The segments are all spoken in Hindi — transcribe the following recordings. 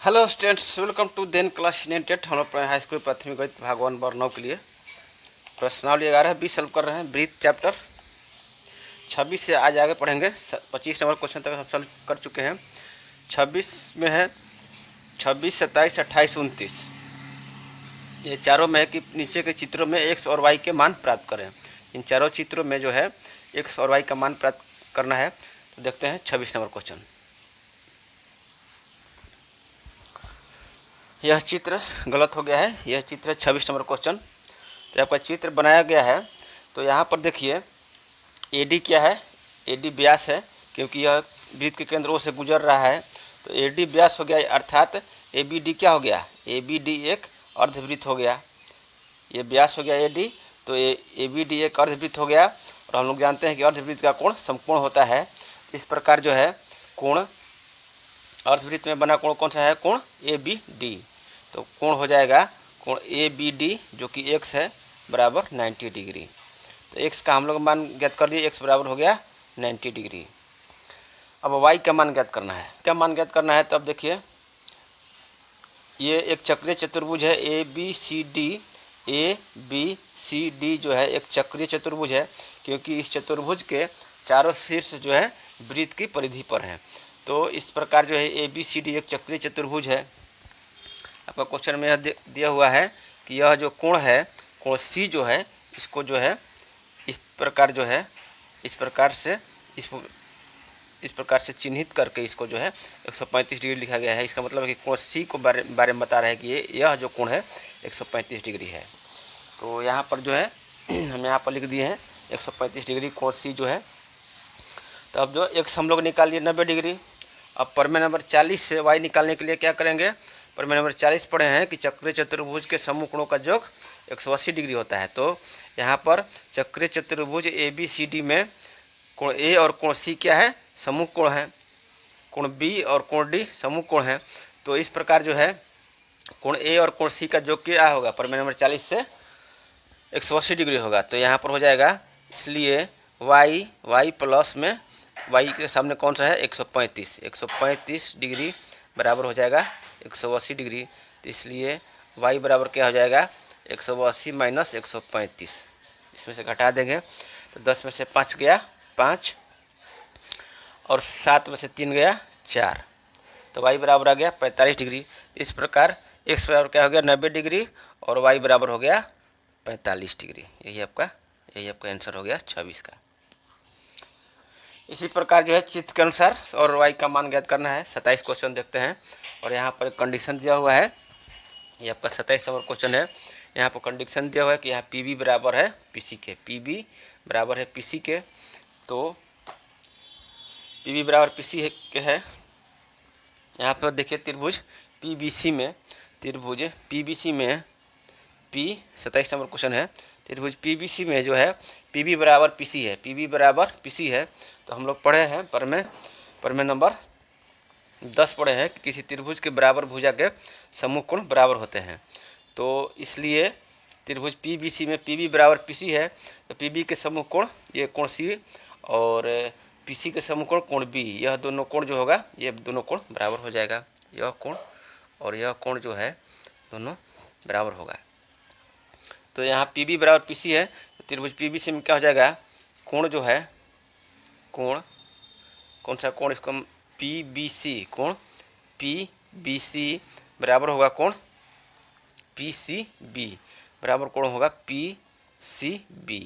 Hello students, welcome to then class united. हम लोग हाई स्कूल प्राथमिक गणित भाग 1 वर्ग 9 के लिए प्रश्नावली 11-20 सॉल्व कर रहे हैं। ब्रीथ चैप्टर 26 से आज आगे पढ़ेंगे। 25 नंबर क्वेश्चन तक हम सॉल्व कर चुके हैं। 26 में है 26, 27, 28, 29। ये चारों में है कि नीचे के चित्रों में एक्स और वाई के मान प्राप्त करें। इन चारों चित्रों में जो है एक्स और वाई का मान प्राप्त करना है। तो देखते हैं 26 नंबर क्वेश्चन। यह चित्र गलत हो गया है। यह चित्र 26 नंबर क्वेश्चन। तो आपका चित्र बनाया गया है। तो यहाँ पर देखिए एडी क्या है, एडी व्यास है, क्योंकि यह वृत्त के केंद्रों से गुजर रहा है। तो एडी व्यास हो गया, अर्थात एबीडी क्या हो गया, एबीडी एक अर्धवृत्त हो गया। ये व्यास हो गया एडी, तो एबीडी एक अर्धवृत्त हो गया। और हम लोग जानते हैं कि अर्धवृत्त का कोण समकोण होता है। इस प्रकार जो है कोण अर्धवृत्त में बना कोण कौन सा है, कोण ए बी डी। तो कोण हो जाएगा कोण ए बी डी जो कि x है बराबर 90 डिग्री। तो x का हम लोग मान ज्ञात कर दिए, x बराबर हो गया 90 डिग्री। अब y का मान ज्ञात करना है। क्या मान ज्ञात करना है, तब देखिए ये एक चक्रीय चतुर्भुज है ए बी सी डी जो है एक चक्रीय चतुर्भुज है, क्योंकि इस चतुर्भुज के चारों शीर्ष जो है वृत्त की परिधि पर हैं। तो इस प्रकार जो है ए बी सी डी एक चक्रीय चतुर्भुज है। आपका क्वेश्चन में यह दिया हुआ है कि यह जो कोण है, कोण सी जो है, इसको जो है इस प्रकार जो है इस प्रकार से चिन्हित करके इसको जो है 135 डिग्री लिखा गया है। इसका मतलब है कि कोण सी को बारे में बता रहा है कि यह जो कोण है 135 डिग्री है। तो यहाँ पर जो है हम यहाँ पर लिख दिए हैं 135 डिग्री कोण सी जो है। तो अब जो x हम लोग निकाल लिए 90 डिग्री। अब प्रमेय नंबर 40 से y निकालने के लिए क्या करेंगे, प्रमेय नंबर 40 पढ़े हैं कि चक्रीय चतुर्भुज के समूह कोणों का योग 180 डिग्री होता है। तो यहाँ पर चक्रीय चतुर्भुज ए बी सी डी में कोण ए और कोण सी क्या है, समूह कोण है। कोण बी और कोण डी समूह कोण है। तो इस प्रकार जो है कोण ए और कोण सी का योग क्या होगा, प्रमेय नंबर 40 से 180 डिग्री होगा। तो यहाँ पर हो जाएगा, इसलिए y प्लस में y के सामने कौन सा है 135 डिग्री बराबर हो जाएगा 180 डिग्री। तो इसलिए y बराबर क्या हो जाएगा 180 माइनस 135। इसमें से घटा देंगे तो 10 में से 5 गया 5 और 7 में से 3 गया 4। तो y बराबर आ गया 45 डिग्री। इस प्रकार x बराबर क्या हो गया 90 डिग्री और y बराबर हो गया 45 डिग्री। यही आपका आंसर हो गया 26 का। इसी प्रकार जो है चित्र के अनुसार और y का मान ज्ञात करना है। 27 क्वेश्चन देखते हैं। और यहाँ पर एक कंडीशन दिया हुआ है। ये आपका 27 नंबर क्वेश्चन है। यहाँ पर कंडीशन दिया हुआ है कि यहाँ PB बराबर है PC के, PB बराबर है PC के। तो PB बराबर PC के है। यहाँ पर देखिए त्रिभुज PBC में 27 नंबर क्वेश्चन है। त्रिभुज PBC में जो है PB बराबर PC है, PB बराबर PC है। तो हम लोग पढ़े हैं प्रमेय नंबर 10 पढ़े हैं कि किसी त्रिभुज के बराबर भुजा के समूह कोण बराबर होते हैं। तो इसलिए त्रिभुज PBC में PB बराबर PC है। तो PB के समूह कोण ये कोण C और PC के समूह कोण B, यह दोनों कोण जो होगा ये दोनों कोण बराबर हो जाएगा। यह कोण और यह कोण जो है दोनों बराबर होगा। तो यहाँ PB बराबर PC है। तो त्रिभुज PBC में क्या हो जाएगा, कोण जो है कोण कौन सा कोण, इसको PBC कोण PBC बराबर होगा कोण PCB बराबर कोण होगा PCB।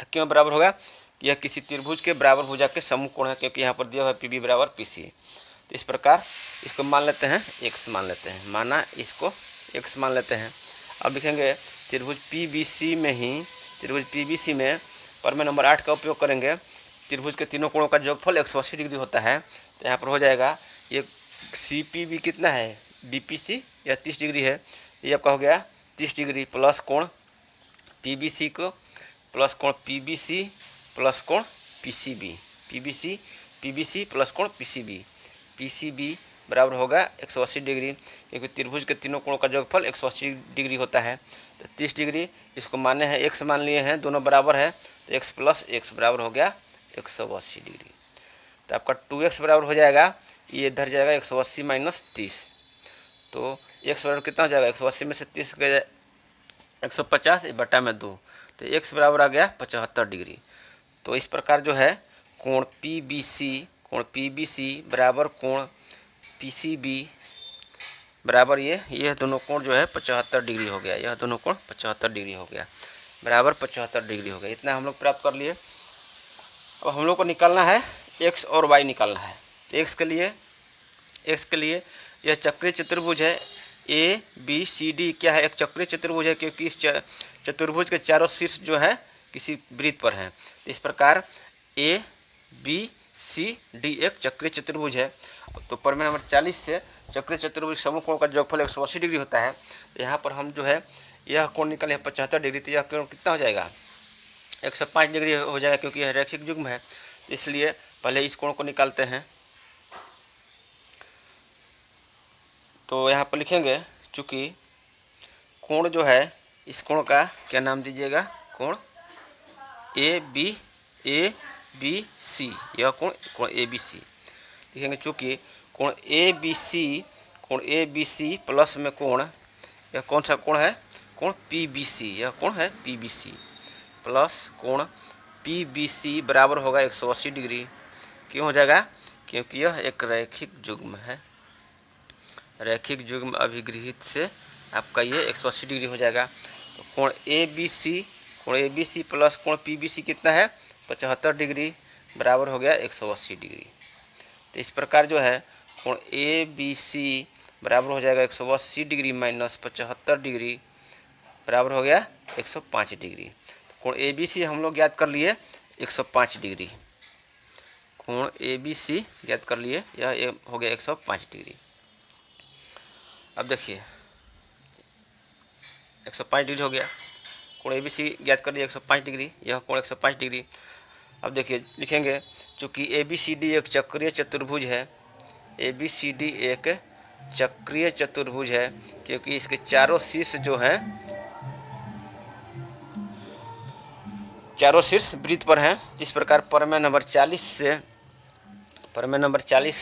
क्यों बराबर होगा, यह किसी त्रिभुज के बराबर भुजा के समूह कोण है, क्योंकि यहाँ पर दिया हुआ है PB बराबर PC। तो इस प्रकार इसको मान लेते हैं x मान लेते हैं, माना इसको x मान लेते हैं। अब लिखेंगे त्रिभुज PBC में प्रमेय नंबर 8 का उपयोग करेंगे। त्रिभुज के तीनों कोणों का योगफल 180 डिग्री होता है। तो यहाँ पर हो जाएगा ये CPB कितना है DPC या 30 डिग्री है। ये आपका हो गया 30 डिग्री प्लस कोण PBC को प्लस कोण PBC प्लस कोण PCB, PBC प्लस कोण PCB बराबर होगा 180 डिग्री, क्योंकि त्रिभुज के तीनों कोणों का योगफल 180 डिग्री होता है। तो 30 डिग्री इसको माने हैं x मान लिए हैं, दोनों बराबर है। तो x प्लस x बराबर हो गया 180 डिग्री। तो आपका 2x बराबर हो जाएगा ये इधर जाएगा 180 माइनस 30, तो x बराबर कितना हो जाएगा, 180 में से 30 गया 150 बटा में 2, तो x बराबर आ गया 75 डिग्री। तो इस प्रकार जो है कोण PBC बराबर कोण PCB बराबर ये दोनों कोण जो है 75 डिग्री हो गया, यह दोनों कोण 75 डिग्री हो गया, बराबर 75 डिग्री हो गया। इतना हम लोग प्राप्त कर लिए। अब हम लोग को निकालना है x और y निकालना है। x के लिए यह चक्रीय चतुर्भुज है ABCD, क्या है, एक चक्रीय चतुर्भुज है, क्योंकि इस चतुर्भुज के चारों शीर्ष जो है किसी वृत्त पर हैं। इस प्रकार ABCD एक चक्रीय चतुर्भुज है। तो प्रमेय नंबर 40 से चक्रीय चतुर्भुज समूह कोण का योगफल 180 डिग्री होता है। तो यहाँ पर हम जो है यह कोण निकाले 75 डिग्री, तो यह कोण कितना हो जाएगा, 105 डिग्री हो जाएगा, क्योंकि यह रैखिक युग्म है। इसलिए पहले इस कोण को निकालते हैं। तो यहाँ पर लिखेंगे, चूँकि कोण जो है इस कोण का क्या नाम दीजिएगा, कोण ABC, यह कोण ABC लिखेंगे। चूँकि कोण ABC प्लस में कोण, यह कौन सा कोण है, कोण PBC, यह कोण है PBC प्लस कोण PBC बराबर होगा 180 डिग्री। क्यों हो जाएगा, क्योंकि यह एक रैखिक युग्म है। रैखिक युग्म अभिगृहित से आपका ये 180 डिग्री हो जाएगा। तो कोण ABC प्लस कोण PBC कितना है, 75 डिग्री बराबर हो गया 180 डिग्री। तो इस प्रकार जो है कोण ABC बराबर हो जाएगा 180 डिग्री माइनस 75 डिग्री बराबर हो गया 105 डिग्री। कोण ABC हम लोग ज्ञात कर लिए 105 डिग्री, कोण ABC ज्ञात कर लिए, यह हो गया 105 डिग्री। अब देखिए 105 डिग्री हो गया, कोण ABC ज्ञात कर लिया 105 डिग्री, यह कोण 105 डिग्री। अब देखिए लिखेंगे, चूँकि ABCD एक चक्रीय चतुर्भुज है, ABCD एक चक्रीय चतुर्भुज है, क्योंकि इसके चारों शीर्ष जो हैं, चारों शीर्ष वृत्त पर हैं। इस प्रकार प्रमेय नंबर 40 से प्रमेय नंबर 40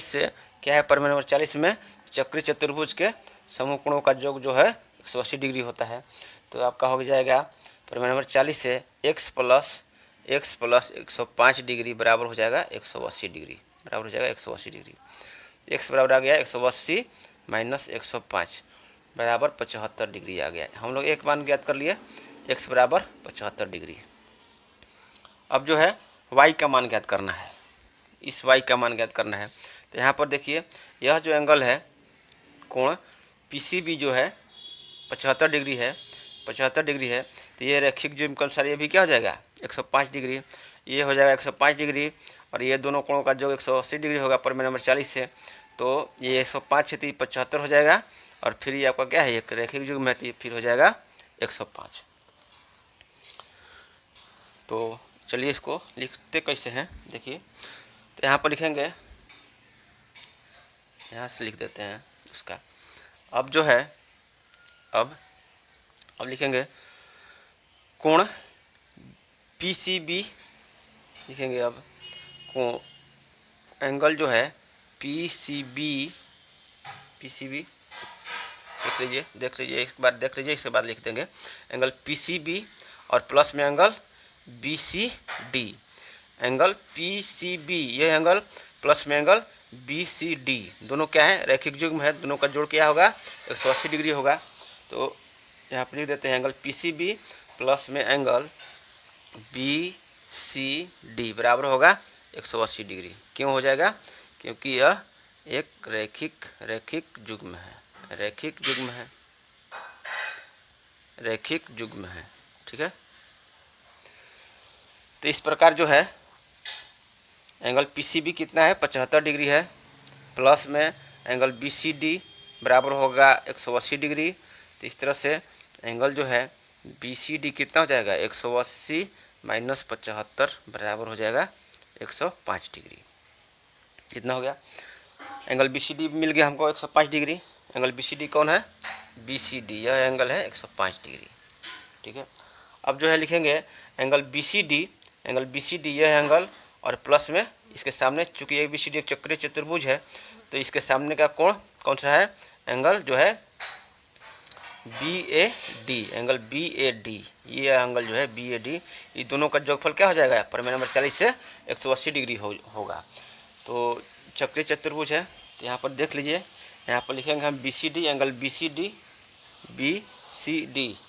से क्या है, प्रमेय नंबर 40 में चक्रीय चतुर्भुज के समूह कोणों का योग जो है 180 डिग्री होता है। तो आपका हो जाएगा प्रमेय नंबर 40 से x प्लस 105 डिग्री बराबर हो जाएगा 180 डिग्री, बराबर हो जाएगा 180 डिग्री। x बराबर आ गया 180 माइनस 105 बराबर 75 डिग्री आ गया। हम लोग एक मान ज्ञात कर लिए, x बराबर 75 डिग्री। अब जो है y का मान ज्ञात करना है, इस y का मान ज्ञात करना है। तो यहाँ पर देखिए, यह जो एंगल है कोण PCB जो है 75 डिग्री है, 75 डिग्री है। तो ये रैखिक युग्म के अनुसार ये भी क्या हो जाएगा 105 डिग्री, ये हो जाएगा 105 डिग्री, और ये दोनों कोणों का योग 180 डिग्री होगा प्रमेय नंबर 40 से। तो ये 105 से 75 हो जाएगा, और फिर ये आपका क्या है, एक रैखिक युग्म है, तो फिर हो जाएगा 105। तो चलिए इसको लिखते कैसे हैं, देखिए। तो यहाँ पर लिखेंगे, यहाँ से लिख देते हैं उसका। अब जो है अब लिखेंगे कोण PCB लिखेंगे। अब कोण एंगल जो है PCB देख लीजिए एक बार देख लीजिए, इसके बाद लिख देंगे एंगल PCB और प्लस में एंगल BCD। एंगल PCB ये एंगल प्लस में एंगल BCD दोनों क्या है, रैखिक युग्म है, दोनों का जोड़ क्या होगा 180 डिग्री होगा। तो यहाँ पर लिख देते हैं एंगल PCB प्लस में एंगल BCD बराबर होगा 180 डिग्री। क्यों हो जाएगा, क्योंकि यह एक रैखिक युग्म है, रैखिक युग्म है, ठीक है। तो इस प्रकार जो है एंगल PCB कितना है 75 डिग्री है, प्लस में एंगल BCD बराबर होगा 180 डिग्री। तो इस तरह से एंगल जो है BCD कितना हो जाएगा 180 माइनस 75 बराबर हो जाएगा 105 डिग्री। कितना हो गया, एंगल BCD मिल गया हमको 105 डिग्री। एंगल BCD कौन है, BCD यह एंगल है 105 डिग्री, ठीक है। अब जो है लिखेंगे एंगल BCD यह एंगल और प्लस में इसके सामने, चूंकि ABCD एक चक्रीय चतुर्भुज है तो इसके सामने का कोण कौन सा है, एंगल जो है BAD, एंगल BAD, ये एंगल जो है BAD, ये दोनों का जोगफल क्या हो जाएगा, प्रमेय नंबर 40 से 180 डिग्री होगा। तो चक्रीय चतुर्भुज है, तो यहाँ पर देख लीजिए, यहाँ पर लिखेंगे हम BCD, एंगल BCD,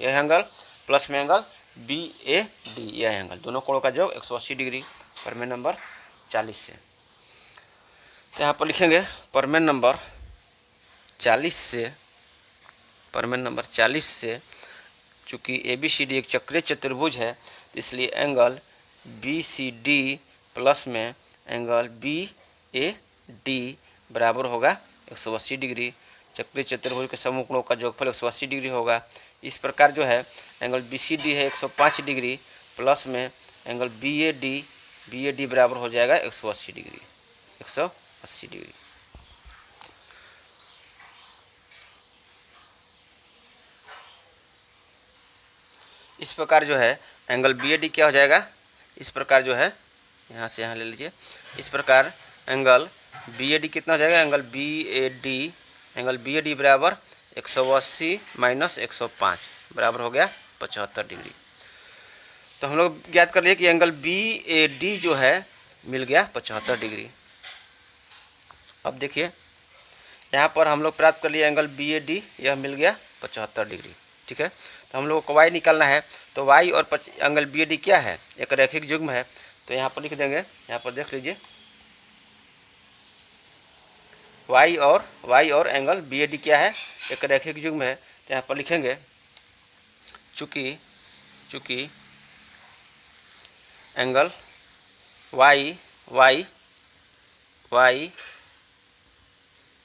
यह एंगल प्लस में एंगल BAD, यह एंगल, दोनों कोणों का योग 180 डिग्री, प्रमेय नंबर 40 से। तो यहाँ पर लिखेंगे प्रमेय नंबर 40 से, चूँकि ABCD एक चक्रीय चतुर्भुज है इसलिए एंगल BCD प्लस में एंगल BAD बराबर होगा 180 डिग्री। चक्रीय चतुर्भुज के समूह कोणों का योगफल 180 डिग्री होगा। इस प्रकार जो है एंगल BCD है 105 डिग्री प्लस में एंगल BAD बराबर हो जाएगा 180 डिग्री, 180 डिग्री। इस प्रकार जो है एंगल BAD क्या हो जाएगा, इस प्रकार जो है यहाँ से यहाँ ले लीजिए, इस प्रकार एंगल BAD कितना हो जाएगा, एंगल BAD बराबर 180 माइनस 105 बराबर हो गया 75 डिग्री। तो हम लोग ज्ञात कर लिए कि एंगल BAD जो है मिल गया 75 डिग्री। अब देखिए यहाँ पर हम लोग प्राप्त कर लिए एंगल BAD, यह मिल गया 75 डिग्री, ठीक है। तो हम लोग को y निकालना है, तो y और एंगल BAD क्या है, एक रैखिक युग्म है। तो यहाँ पर लिख देंगे, यहाँ पर देख लीजिए y और एंगल BAD क्या है, एक रैखिक युग्म है। तो यहाँ पर लिखेंगे चूँकि एंगल y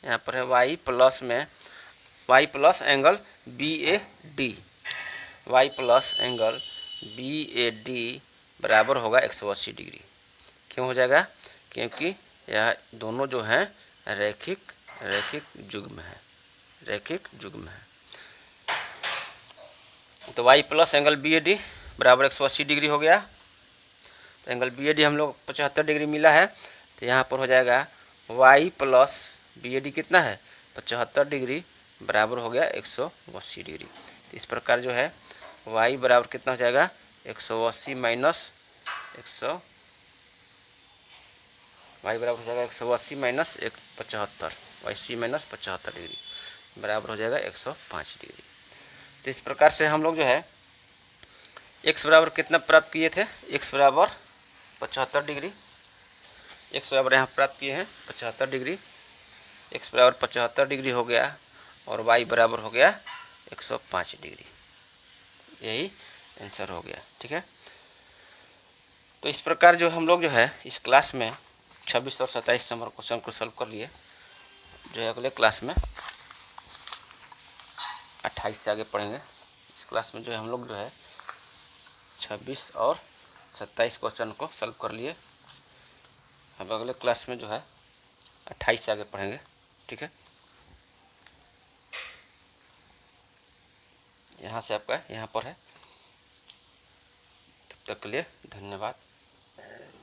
यहाँ पर है y प्लस एंगल BAD बराबर होगा 180 डिग्री। क्यों हो जाएगा, क्योंकि यह दोनों जो हैं रैखिक युग्म है। तो y प्लस एंगल BAD बराबर 180 डिग्री हो गया। तो एंगल BAD हम लोग 75 डिग्री मिला है, तो यहाँ पर हो जाएगा y प्लस BAD कितना है 75 डिग्री बराबर हो गया 180 डिग्री। तो इस प्रकार जो है y बराबर कितना हो जाएगा 180 माइनस 75 डिग्री बराबर हो जाएगा 105 डिग्री। तो इस प्रकार से हम लोग जो है x बराबर कितना प्राप्त किए थे, x बराबर 75 डिग्री, x बराबर यहाँ प्राप्त किए हैं 75 डिग्री, x बराबर 75 डिग्री हो गया और y बराबर हो गया 105 डिग्री। यही आंसर हो गया, ठीक है। तो इस प्रकार जो हम लोग जो है इस क्लास में 26 और 27 नंबर क्वेश्चन को सॉल्व कर लिए। जो है अगले क्लास में 28 से आगे पढ़ेंगे। इस क्लास में जो है हम लोग जो है 26 और 27 क्वेश्चन को सॉल्व कर लिए। अब अगले क्लास में जो है 28 से आगे पढ़ेंगे, ठीक है। यहाँ से आपका यहाँ पर है। तब तक के लिए धन्यवाद।